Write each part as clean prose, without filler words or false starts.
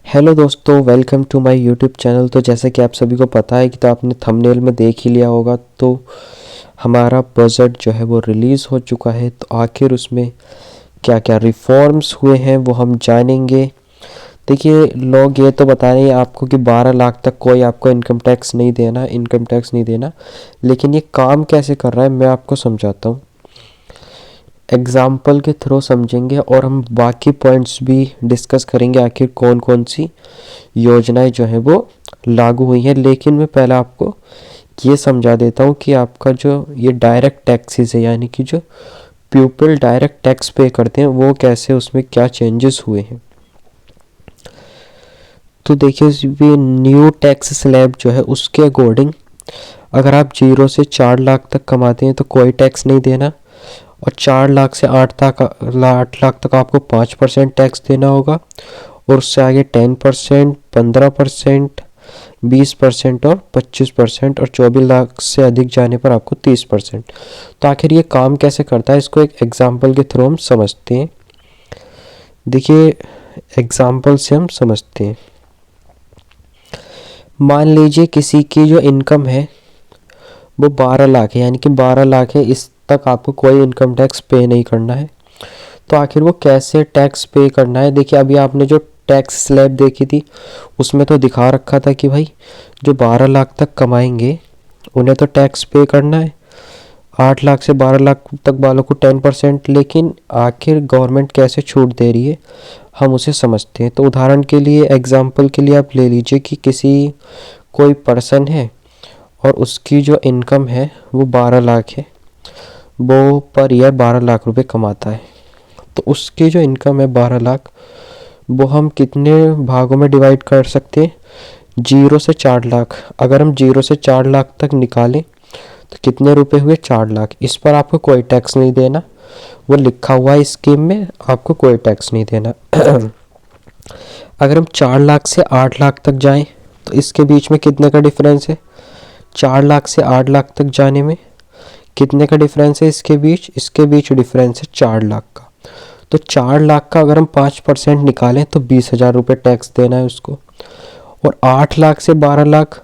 Hello दोस्तों, welcome to my YouTube channel. तो जैसा कि आप सभी को पता है कि तो आपने थंबनेल में देख ही लिया होगा, तो हमारा बजट जो है वो रिलीज़ हो चुका है। तो आखिर उसमें क्या क्या रिफॉर्म्स हुए हैं वो हम जानेंगे। देखिए, लोग ये तो बता रहे हैं आपको कि 12 लाख तक कोई आपको इनकम टैक्स नहीं देना, लेकिन ये काम कैसे कर रहा है मैं आपको समझाता हूँ। एग्ज़ाम्पल के थ्रू समझेंगे और हम बाकी पॉइंट्स भी डिस्कस करेंगे, आखिर कौन कौन सी योजनाएं जो है वो लागू हुई हैं। लेकिन मैं पहले आपको ये समझा देता हूँ कि आपका जो ये डायरेक्ट टैक्सेस है, यानी कि जो पीपल डायरेक्ट टैक्स पे करते हैं, वो कैसे, उसमें क्या चेंजेस हुए हैं। तो देखिए, ये न्यू टैक्स स्लैब जो है उसके अकॉर्डिंग अगर आप 0 से 4 लाख तक कमाते हैं तो कोई टैक्स नहीं देना, और 4 लाख से 8 लाख तक आपको 5% टैक्स देना होगा, और उससे आगे 10%, 15%, 20% और 25%, और 24 लाख से अधिक जाने पर आपको 30%। तो आखिर ये काम कैसे करता है, इसको एक एग्जाम्पल के थ्रू हम समझते हैं। देखिए, एग्जाम्पल से हम समझते हैं। मान लीजिए किसी की जो इनकम है वो 12 लाख है, यानी कि 12 लाख है, इस तक आपको कोई इनकम टैक्स पे नहीं करना है। तो आखिर वो कैसे टैक्स पे करना है। देखिए, अभी आपने जो टैक्स स्लैब देखी थी उसमें तो दिखा रखा था कि भाई जो 12 लाख तक कमाएंगे उन्हें तो टैक्स पे करना है, 8 लाख से 12 लाख तक वालों को 10%। लेकिन आखिर गवर्नमेंट कैसे छूट दे रही है हम उसे समझते हैं। तो उदाहरण के लिए, एग्जाम्पल के लिए आप ले लीजिए कि कोई पर्सन है और उसकी जो इनकम है वो 12 लाख है, वो पर ईयर 12 लाख रुपए कमाता है। तो उसकी जो इनकम है 12 लाख, वो हम कितने भागों में डिवाइड कर सकते हैं। 0 से 4 लाख, अगर हम 0 से 4 लाख तक निकालें तो कितने रुपए हुए, 4 लाख। इस पर आपको कोई टैक्स नहीं देना, वो लिखा हुआ है स्कीम में, आपको कोई टैक्स नहीं देना। अगर हम 4 लाख से 8 लाख तक जाएं तो इसके बीच में कितने का डिफरेंस है, 4 लाख से 8 लाख तक जाने में कितने का डिफरेंस है, इसके बीच डिफरेंस है 4 लाख का। तो 4 लाख का अगर हम 5% निकालें तो 20,000 रुपये टैक्स देना है उसको। और 8 लाख से 12 लाख,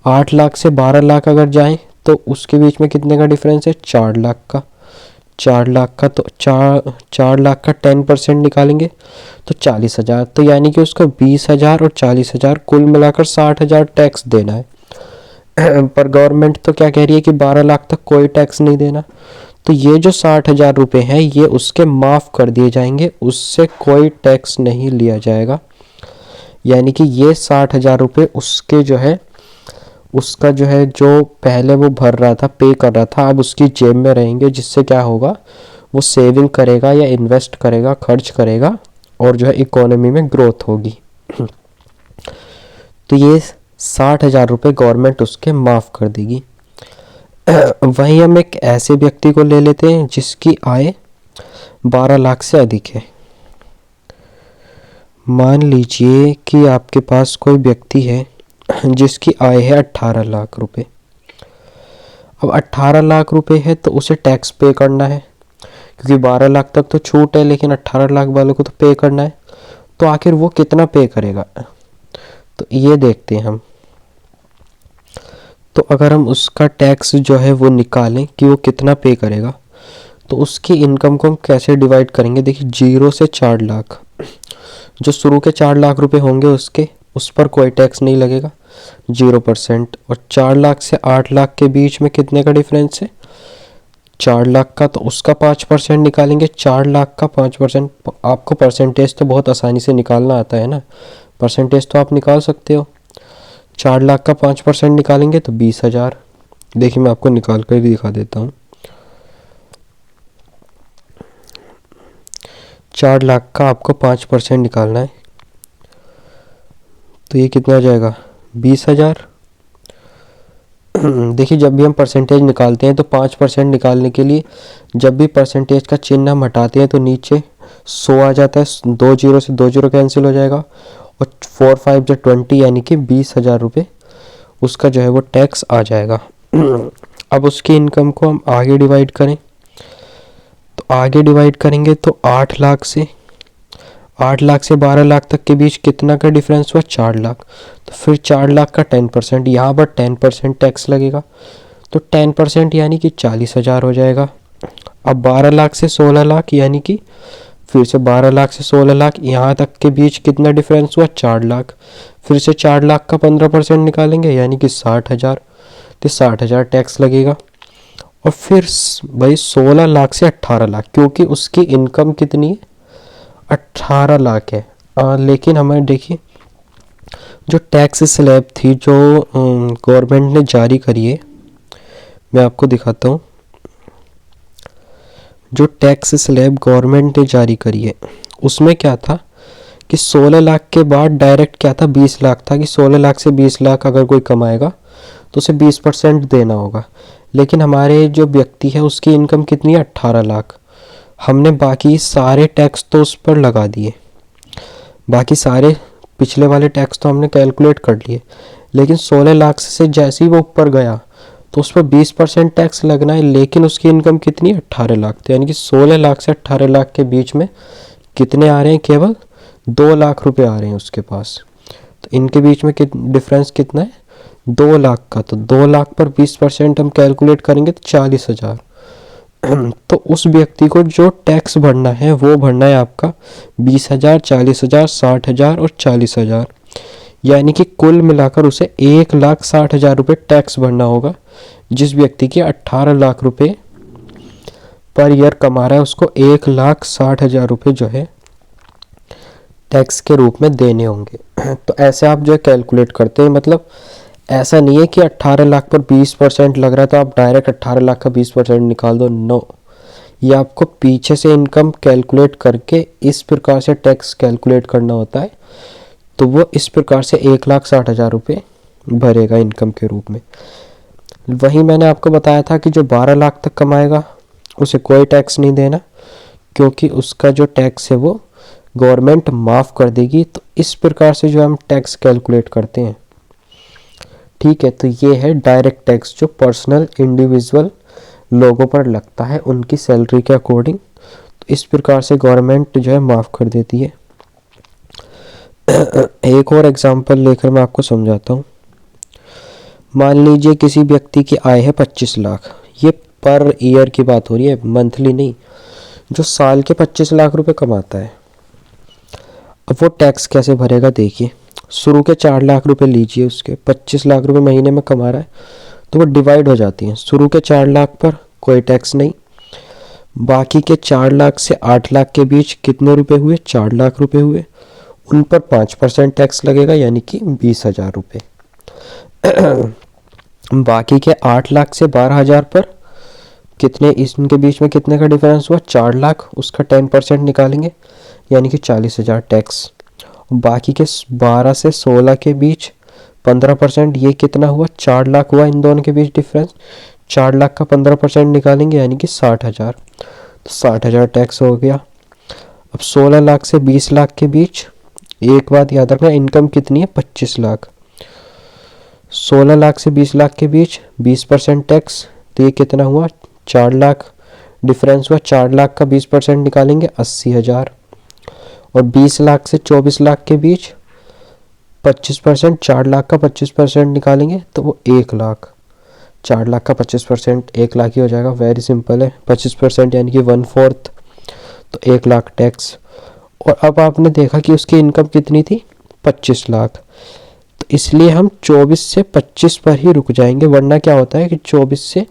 8 लाख से 12 लाख अगर जाएं तो उसके बीच में कितने का डिफरेंस है, 4 लाख का। 4 लाख का तो 4 लाख का 10% निकालेंगे तो 40,000। तो यानी कि उसको 20,000 और 40,000 कुल मिलाकर 60,000 टैक्स देना है। पर गवर्नमेंट तो क्या कह रही है कि 12 लाख तक कोई टैक्स नहीं देना। तो ये जो 60,000 रुपये हैं ये उसके माफ़ कर दिए जाएंगे, उससे कोई टैक्स नहीं लिया जाएगा। यानी कि ये 60,000 रुपये उसके जो है, उसका जो है, जो पहले वो भर रहा था, पे कर रहा था, अब उसकी जेब में रहेंगे, जिससे क्या होगा, वो सेविंग करेगा या इन्वेस्ट करेगा, खर्च करेगा, और जो है इकोनॉमी में ग्रोथ होगी। तो ये 60,000 रुपये गवर्नमेंट उसके माफ़ कर देगी। वहीं हम एक ऐसे व्यक्ति को ले लेते हैं जिसकी आय 12 लाख से अधिक है। मान लीजिए कि आपके पास कोई व्यक्ति है जिसकी आय है 18 लाख रुपए। अब 18 लाख रुपए है तो उसे टैक्स पे करना है, क्योंकि 12 लाख तक तो छूट है, लेकिन 18 लाख वालों को तो पे करना है। तो आखिर वो कितना पे करेगा, तो ये देखते हैं हम। तो अगर हम उसका टैक्स जो है वो निकालें कि वो कितना पे करेगा, तो उसकी इनकम को हम कैसे डिवाइड करेंगे। देखिए, 0 से 4 लाख, जो शुरू के 4 लाख रुपए होंगे उसके, उस पर कोई टैक्स नहीं लगेगा, 0%। और 4 लाख से 8 लाख के बीच में कितने का डिफरेंस है, 4 लाख का, तो उसका 5% निकालेंगे। 4 लाख का 5%, आपको परसेंटेज तो बहुत आसानी से निकालना आता है ना, परसेंटेज तो आप निकाल सकते हो। 4 लाख का 5% निकालेंगे तो 20,000। देखिए, मैं आपको निकाल कर दिखा देता हूँ। 4 लाख का आपको 5% निकालना है, तो ये कितना आ जाएगा, 20,000। देखिए, जब भी हम परसेंटेज निकालते हैं तो 5% निकालने के लिए जब भी परसेंटेज का चिन्ह हम हटाते हैं तो नीचे 100 आ जाता है, 2 जीरो से 2 जीरो कैंसिल हो जाएगा, और 4 5 जो 20, यानी कि 20,000 रुपये उसका जो है वो टैक्स आ जाएगा। अब उसकी इनकम को हम आगे डिवाइड करें, तो आगे डिवाइड करेंगे तो 8 लाख से 8 लाख से 12 लाख तक के बीच कितना का डिफरेंस हुआ, 4 लाख। तो फिर 4 लाख का 10%, यहाँ पर 10% टैक्स लगेगा, तो 10% यानी कि 40,000 हो जाएगा। अब 12 लाख से 16 लाख यानी कि फिर से 12 लाख से 16 लाख, यहाँ तक के बीच कितना डिफरेंस हुआ, 4 लाख। फिर से 4 लाख का 15% निकालेंगे यानी कि 60,000, तो 60,000 टैक्स लगेगा। और फिर भाई 16 लाख से 18 लाख, क्योंकि उसकी इनकम कितनी है, 18 लाख है। लेकिन हमें देखिए जो टैक्स स्लैब थी जो गवर्नमेंट ने जारी करी है, मैं आपको दिखाता हूँ। जो टैक्स स्लैब गवर्नमेंट ने जारी करी है उसमें क्या था कि 16 लाख के बाद डायरेक्ट क्या था, 20 लाख था कि 16 लाख से 20 लाख अगर कोई कमाएगा तो उसे 20% देना होगा। लेकिन हमारे जो व्यक्ति है उसकी इनकम कितनी है, 18 लाख। हमने बाकी सारे टैक्स तो उस पर लगा दिए, बाकी सारे पिछले वाले टैक्स तो हमने कैलकुलेट कर लिए, लेकिन 16 लाख से जैसे ही वो ऊपर गया तो उस पर 20% टैक्स लगना है। लेकिन उसकी इनकम कितनी है, 18 लाख। तो यानी कि 16 लाख से 18 लाख के बीच में कितने आ रहे हैं, केवल 2 लाख रुपए आ रहे हैं उसके पास। तो इनके बीच में डिफरेंस कितना है, 2 लाख का। तो 2 लाख पर 20% हम कैलकुलेट करेंगे तो 40,000। तो उस व्यक्ति को जो टैक्स भरना है वो भरना है आपका 20,000, 40,000, 60,000 और 40,000, यानी कि कुल मिलाकर उसे 1,60,000 रुपये टैक्स भरना होगा। जिस व्यक्ति के 18 लाख रुपए पर ईयर कमा रहा है उसको 1,60,000 रुपये जो है टैक्स के रूप में देने होंगे। तो ऐसे आप जो है कैलकुलेट करते हैं, मतलब ऐसा नहीं है कि 18 लाख पर 20% लग रहा है तो आप डायरेक्ट 18 लाख का 20% निकाल दो, नो। ये आपको पीछे से इनकम कैलकुलेट करके इस प्रकार से टैक्स कैलकुलेट करना होता है। तो वो इस प्रकार से 1,60,000 रुपये भरेगा इनकम के रूप में। वहीं मैंने आपको बताया था कि जो 12 लाख तक कमाएगा उसे कोई टैक्स नहीं देना, क्योंकि उसका जो टैक्स है वो गवर्नमेंट माफ़ कर देगी। तो इस प्रकार से जो हम टैक्स कैलकुलेट करते हैं, ठीक है। तो ये है डायरेक्ट टैक्स जो पर्सनल इंडिविजुअल लोगों पर लगता है उनकी सैलरी के अकॉर्डिंग। तो इस प्रकार से गवर्नमेंट जो है माफ़ कर देती है। एक और एग्जांपल लेकर मैं आपको समझाता हूँ। मान लीजिए किसी व्यक्ति की आय है 25 लाख, ये पर ईयर की बात हो रही है, मंथली नहीं। जो साल के 25 लाख रुपए कमाता है, अब वो टैक्स कैसे भरेगा, देखिए। शुरू के 4 लाख रुपए लीजिए, उसके 25 लाख रुपए महीने में कमा रहा है, तो वो डिवाइड हो जाती हैं। शुरू के 4 लाख पर कोई टैक्स नहीं, बाकी के 4 लाख से 8 लाख के बीच कितने रुपए हुए, 4 लाख रुपए हुए, उन पर 5% टैक्स लगेगा यानी कि 20,000 रुपये। बाकी के 8 लाख से 12,000 पर कितने, इनके बीच में कितने का डिफरेंस हुआ, 4 लाख, उसका 10% निकालेंगे यानी कि 40,000 टैक्स। बाकी के 12 से 16 के बीच 15%, ये कितना हुआ, 4 लाख हुआ इन दोनों के बीच डिफरेंस। 4 लाख का 15% निकालेंगे यानी कि 60,000, तो 60,000 टैक्स हो गया। अब 16 लाख से 20 लाख के बीच एक बात याद रखना, इनकम कितनी है, 25 लाख। 16 लाख से 20 लाख के बीच 20% टैक्स, तो ये कितना हुआ, 4 लाख डिफरेंस हुआ। 4 लाख का 20% निकालेंगे 80,000। और 20 लाख से 24 लाख के बीच 25%, 4 लाख का 25% निकालेंगे तो वो 1 लाख। 4 लाख का 25% 1 लाख ही हो जाएगा, वेरी सिंपल है। 25% यानी कि 1/4, तो 1 लाख टैक्स। और अब आपने देखा कि उसकी इनकम कितनी थी, 25 लाख। तो इसलिए हम 24 से 25 पर ही रुक जाएंगे, वरना क्या होता है कि 24 से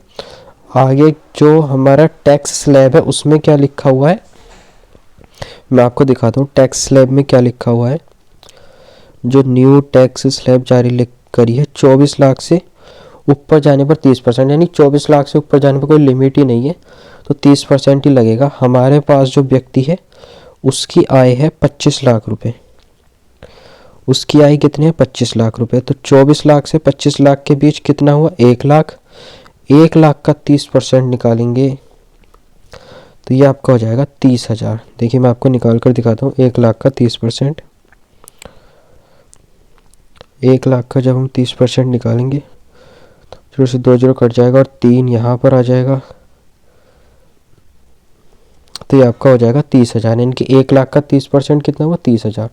आगे जो हमारा टैक्स स्लैब है उसमें क्या लिखा हुआ है, मैं आपको दिखाता हूँ। टैक्स स्लैब में क्या लिखा हुआ है, जो न्यू टैक्स स्लैब जारी करी है, 24 लाख से ऊपर जाने पर 30%, यानी 24 लाख से ऊपर जाने पर कोई लिमिट ही नहीं है, तो 30% ही लगेगा। हमारे पास जो व्यक्ति है उसकी आय है 25 लाख रुपए, उसकी आय कितनी है, 25 लाख रुपए। तो 24 लाख से 25 लाख के बीच कितना हुआ, 1 लाख। 1 लाख का 30% निकालेंगे तो ये आपका हो जाएगा 30,000। देखिए मैं आपको निकाल कर दिखाता हूँ। 1 लाख का 30%, 1 लाख का जब हम 30% निकालेंगे तो 0 से 2 0 कट जाएगा और 3 यहाँ पर आ जाएगा, तो ये आपका हो जाएगा 30,000, यानी कि 1 लाख का 30% कितना हुआ 30,000।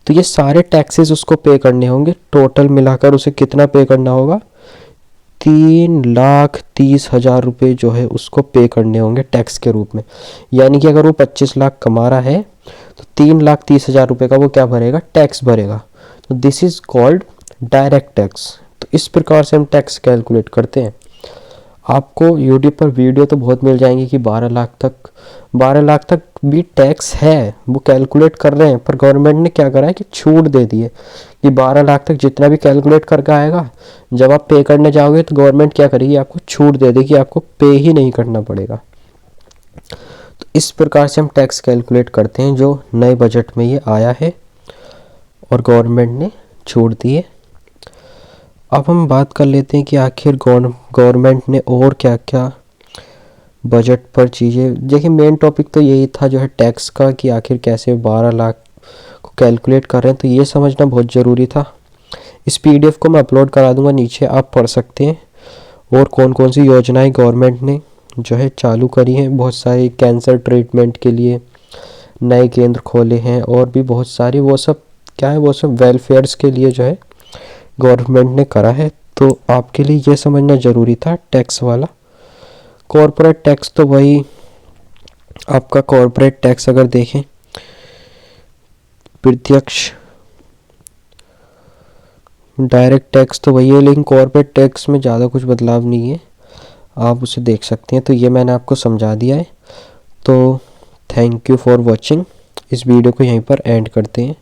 तो ये सारे टैक्सेस उसको पे करने होंगे, टोटल मिलाकर उसे कितना पे करना होगा 3,30,000 रुपये जो है उसको पे करने होंगे टैक्स के रूप में। यानी कि अगर वो 25 लाख कमा रहा है तो 3,30,000 रुपये का वो क्या भरेगा, टैक्स भरेगा। तो this is called direct tax. तो इस प्रकार से हम टैक्स कैलकुलेट करते हैं। आपको यूट्यूब पर वीडियो तो बहुत मिल जाएंगी कि 12 लाख तक भी टैक्स है, वो कैलकुलेट कर रहे हैं, पर गवर्नमेंट ने क्या करा है कि छूट दे दी है कि 12 लाख तक जितना भी कैलकुलेट करके आएगा, जब आप पे करने जाओगे तो गवर्नमेंट क्या करेगी, आपको छूट दे देगी, आपको पे ही नहीं करना पड़ेगा। तो इस प्रकार से हम टैक्स कैलकुलेट करते हैं, जो नए बजट में ये आया है और गवर्नमेंट ने छूट दी है। अब हम बात कर लेते हैं कि आखिर गवर्नमेंट ने और क्या क्या बजट पर चीज़ें। देखिए मेन टॉपिक तो यही था जो है टैक्स का, कि आखिर कैसे 12 लाख को कैलकुलेट कर रहे हैं, तो ये समझना बहुत ज़रूरी था। इस पीडीएफ को मैं अपलोड करा दूंगा, नीचे आप पढ़ सकते हैं। और कौन कौन सी योजनाएं गवर्नमेंट ने जो है चालू करी हैं, बहुत सारी कैंसर ट्रीटमेंट के लिए नए केंद्र खोले हैं, और भी बहुत सारी, वो सब क्या है, वो सब वेलफेयर्स के लिए जो है गवर्नमेंट ने करा है। तो आपके लिए ये समझना ज़रूरी था टैक्स वाला। कॉरपोरेट टैक्स तो वही आपका, कॉरपोरेट टैक्स अगर देखें प्रत्यक्ष डायरेक्ट टैक्स तो वही है, लेकिन कॉरपोरेट टैक्स में ज़्यादा कुछ बदलाव नहीं है, आप उसे देख सकते हैं। तो ये मैंने आपको समझा दिया है। तो थैंक यू फॉर वॉचिंग। इस वीडियो को यहीं पर एंड करते हैं।